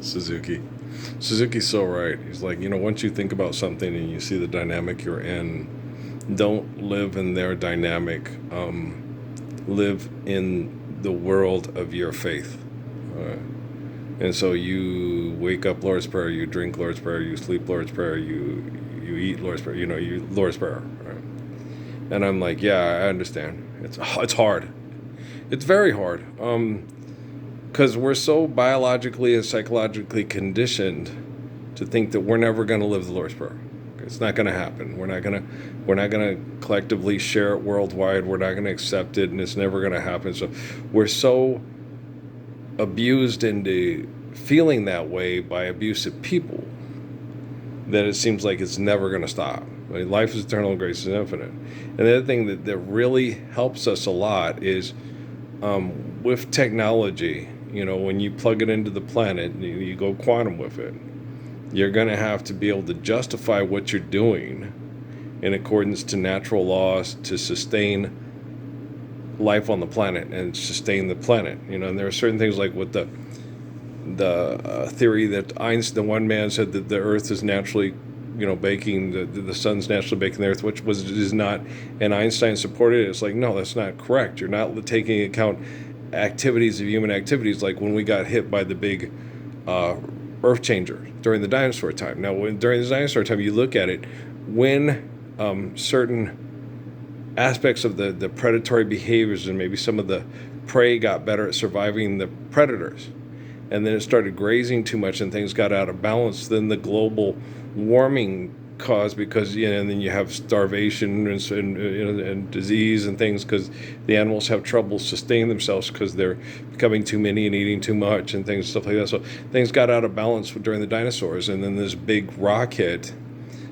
Suzuki. Suzuki's so right. He's like, once you think about something and you see the dynamic you're in, don't live in their dynamic. Live in the world of your faith. Uh, and so you wake up Lord's Prayer, you drink Lord's Prayer, you sleep Lord's Prayer, you eat Lord's Prayer, you Lord's Prayer. Right? And I'm like, yeah, I understand. It's hard. It's very hard. Because we're so biologically and psychologically conditioned to think that we're never going to live the Lord's Prayer. It's not going to happen. We're not gonna collectively share it worldwide. We're not going to accept it, and it's never going to happen. So we're so abused into feeling that way by abusive people that it seems like it's never going to stop. I mean, life is eternal, grace is infinite. And the other thing that really helps us a lot is with technology. When you plug it into the planet, you go quantum with it, you're going to have to be able to justify what you're doing in accordance to natural laws to sustain life on the planet and sustain the planet. And there are certain things like with the theory that Einstein, one man said that the Earth is naturally, baking the sun's naturally baking the Earth, which is not, and Einstein supported it. It's like, no, that's not correct. You're not taking into account activities of human activities, like when we got hit by the big earth changer during the dinosaur time. Now, during the dinosaur time, you look at it, when certain aspects of the predatory behaviors and maybe some of the prey got better at surviving the predators, and then it started grazing too much and things got out of balance, then the global warming caused, because and then you have starvation and disease and things, because the animals have trouble sustaining themselves because they're becoming too many and eating too much and things, stuff like that. So things got out of balance during the dinosaurs, and then this big rock hit.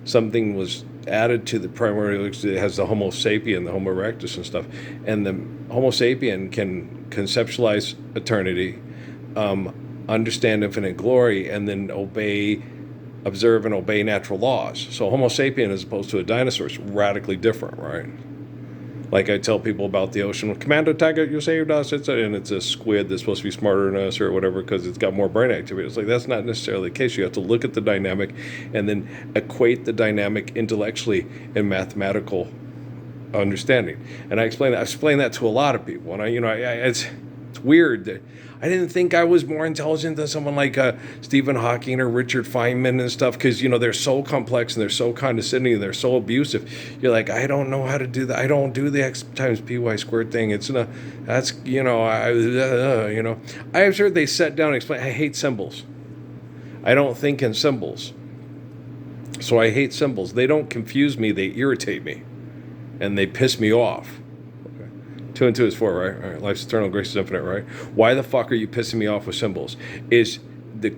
Something was added to the primary. It has the Homo sapien, the Homo erectus and stuff, and the Homo sapien can conceptualize eternity, understand infinite glory, and then observe and obey natural laws. So Homo sapien, as opposed to a dinosaur, is radically different, right? Like I tell people about the ocean, Commander Taggart, you saved us. And it's a squid that's supposed to be smarter than us or whatever because it's got more brain activity. It's like, that's not necessarily the case. You have to look at the dynamic and then equate the dynamic intellectually in mathematical understanding. And I explain that to a lot of people. And it's weird that I didn't think I was more intelligent than someone like Stephen Hawking or Richard Feynman and stuff, because they're so complex and they're so condescending and they're so abusive. You're like, I don't know how to do that. I don't do the X times PY squared thing. It's not. That's I'm sure they sat down and explained. I hate symbols. I don't think in symbols, so I hate symbols. They don't confuse me. They irritate me, and they piss me off. 2 and 2 is 4, right? All right. Life's eternal, grace is infinite, right? Why the fuck are you pissing me off with symbols? Is the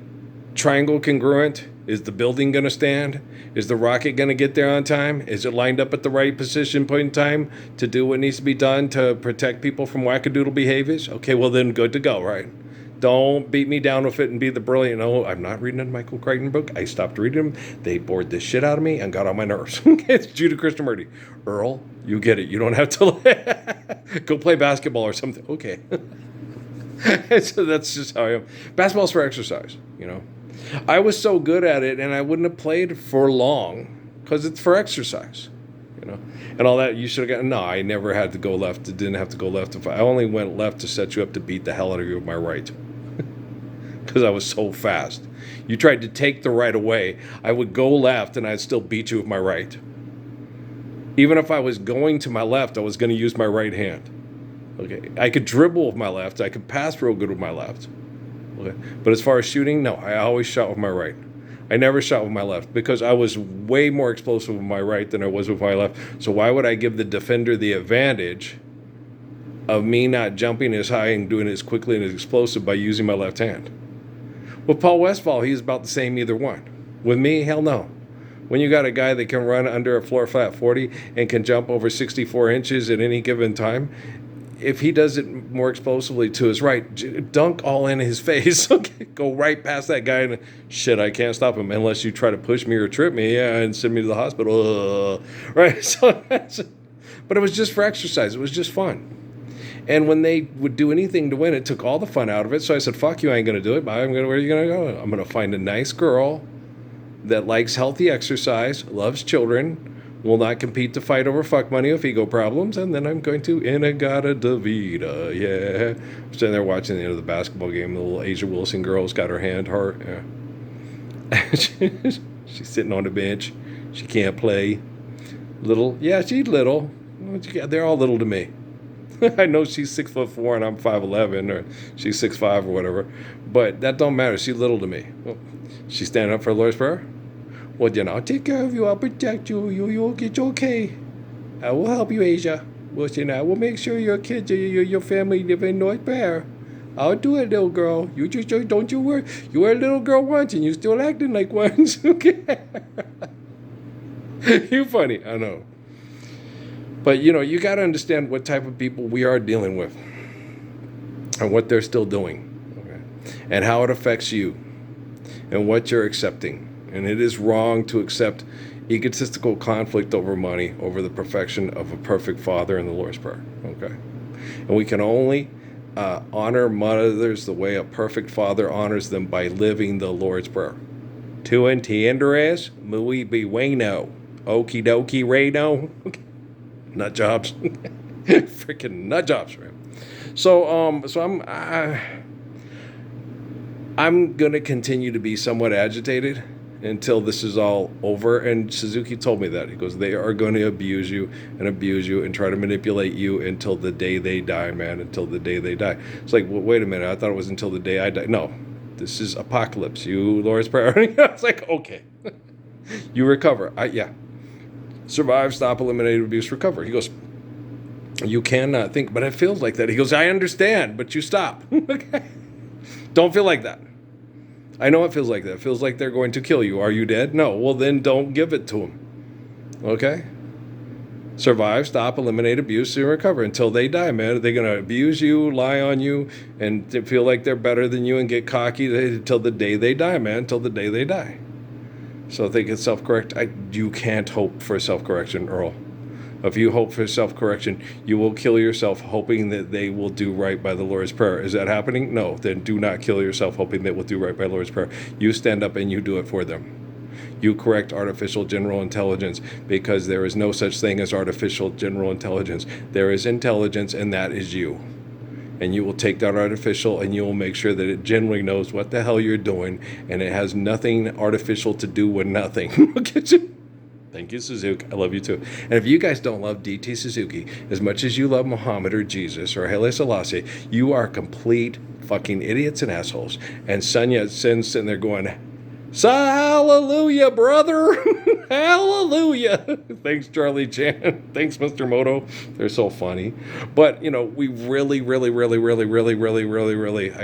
triangle congruent? Is the building going to stand? Is the rocket going to get there on time? Is it lined up at the right position, point in time, to do what needs to be done to protect people from wackadoodle behaviors? Okay, well then, good to go, right? Don't beat me down with it and be the brilliant. No, I'm not reading a Michael Crichton book. I stopped reading them. They bored the shit out of me and got on my nerves. It's Judah Krishnamurti. Earl, you get it. You don't have to go play basketball or something. Okay. So that's just how I am. Basketball's for exercise, I was so good at it, and I wouldn't have played for long because it's for exercise, and all that. You should have gotten. No, I never had to go left. Didn't have to go left. If I only went left to set you up to beat the hell out of you with my right, because I was so fast. You tried to take the right away, I would go left, and I'd still beat you with my right. Even if I was going to my left, I was going to use my right hand. Okay, I could dribble with my left. I could pass real good with my left. Okay, but as far as shooting, no, I always shot with my right. I never shot with my left because I was way more explosive with my right than I was with my left. So why would I give the defender the advantage of me not jumping as high and doing it as quickly and as explosive by using my left hand? With Paul Westphal, he's about the same either one. With me, hell no. When you got a guy that can run under a floor flat 40 and can jump over 64 inches at any given time, if he does it more explosively to his right, dunk all in his face. Okay, go right past that guy and shit, I can't stop him unless you try to push me or trip me, and send me to the hospital. Right? So, but it was just for exercise. It was just fun. And when they would do anything to win, it took all the fun out of it. So I said, fuck you, I ain't going to do it. Where are you going to go? I'm going to find a nice girl that likes healthy exercise, loves children, will not compete to fight over fuck money of ego problems, and then I'm going to Inagata Davida, yeah. I'm sitting there watching the end of the basketball game. The little Asia Wilson girl's got her hand hurt. Yeah. She's sitting on the bench. She can't play. Little, yeah, she's little. They're all little to me. I know she's 6'4" and I'm 5'11", or she's 6'5" or whatever, but that don't matter. She's little to me. Well, she's standing up for the Lord's Prayer. Well, then I'll take care of you. I'll protect you. You'll get okay. I will help you, Asia. Well, then I will make sure your kids, your family live in North Bear. I'll do it, little girl. You just don't you worry. You were a little girl once, and you still acting like one. Okay. You funny, I know. But you got to understand what type of people we are dealing with, and what they're still doing, okay? And how it affects you, and what you're accepting. And it is wrong to accept egotistical conflict over money over the perfection of a perfect father in the Lord's Prayer. Okay? And we can only honor mothers the way a perfect father honors them, by living the Lord's Prayer. Tu entiendes? Muy bueno. Okie dokie, Reno. Nut jobs. Freaking nut jobs, right? So I'm going to continue to be somewhat agitated until this is all over. And Suzuki told me that. He goes, they are going to abuse you and try to manipulate you until the day they die, man, until the day they die. It's like, well, wait a minute, I thought it was until the day I die. No, this is apocalypse. You, Lord's Prayer. It's like, okay. You recover. Yeah. Survive, stop, eliminate abuse, recover. He goes, you cannot think, but it feels like that. He goes, I understand, but you stop. Okay. Don't feel like that. I know it feels like that. It feels like they're going to kill you. Are you dead? No. Well, then don't give it to them. Okay? Survive, stop, eliminate abuse, and recover until they die, man. They're going to abuse you, lie on you, and feel like they're better than you and get cocky until the day they die, man, until the day they die. So if they get self-correct, you can't hope for self-correction, Earl. If you hope for self-correction, you will kill yourself hoping that they will do right by the Lord's Prayer. Is that happening? No. Then do not kill yourself hoping they will do right by the Lord's Prayer. You stand up and you do it for them. You correct artificial general intelligence, because there is no such thing as artificial general intelligence. There is intelligence, and that is you. And you will take that artificial and you will make sure that it generally knows what the hell you're doing, and it has nothing artificial to do with nothing. Thank you, Suzuki. I love you too. And if you guys don't love DT Suzuki as much as you love Muhammad or Jesus or Haile Selassie, you are complete fucking idiots and assholes. And Sonia sitting there going, hallelujah, brother. Hallelujah. Thanks, Charlie Chan. Thanks, Mr. Moto. They're so funny. But, we really, I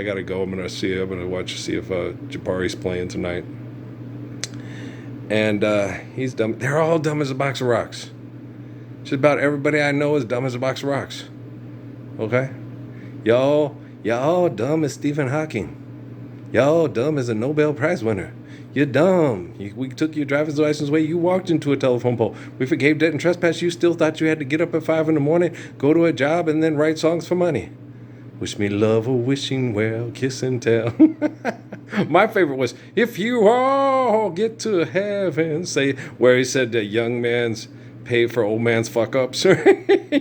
got to go. I'm going to watch, see if Jabari's playing tonight. And he's dumb. They're all dumb as a box of rocks. Just about everybody I know is dumb as a box of rocks. Okay? Y'all dumb as Stephen Hawking. Y'all dumb as a Nobel Prize winner. You're dumb. We took your driver's license away. You walked into a telephone pole. We forgave debt and trespass. You still thought you had to get up at 5 a.m, go to a job, and then write songs for money. Wish me love or wishing well, kiss and tell. My favorite was, if you all get to heaven, say, where he said that young man's pay for old man's fuck ups. You're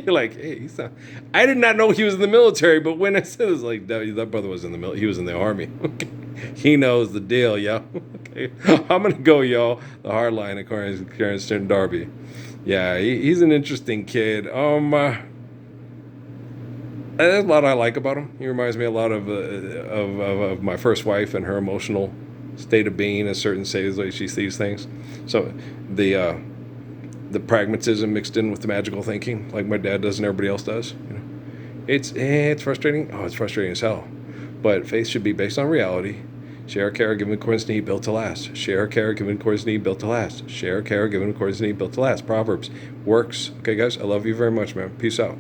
like, hey, he's not. I did not know he was in the military, but when I said it, was like, that brother was in the military. He was in the army. Okay. He knows the deal, yo. Okay. I'm going to go, y'all. The hard line according to Clarence Darby. Yeah, he's an interesting kid. There's a lot I like about him. He reminds me a lot of my first wife and her emotional state of being in certain stages, like she sees things. So the pragmatism mixed in with the magical thinking, like my dad does and everybody else does. It's frustrating. Oh, it's frustrating as hell. But faith should be based on reality. Share, care, given accordance to need, built to last. Share, care, given accordance to need, built to last. Share, care, given accordance to need, built to last. Proverbs. Works. Okay, guys, I love you very much, man. Peace out.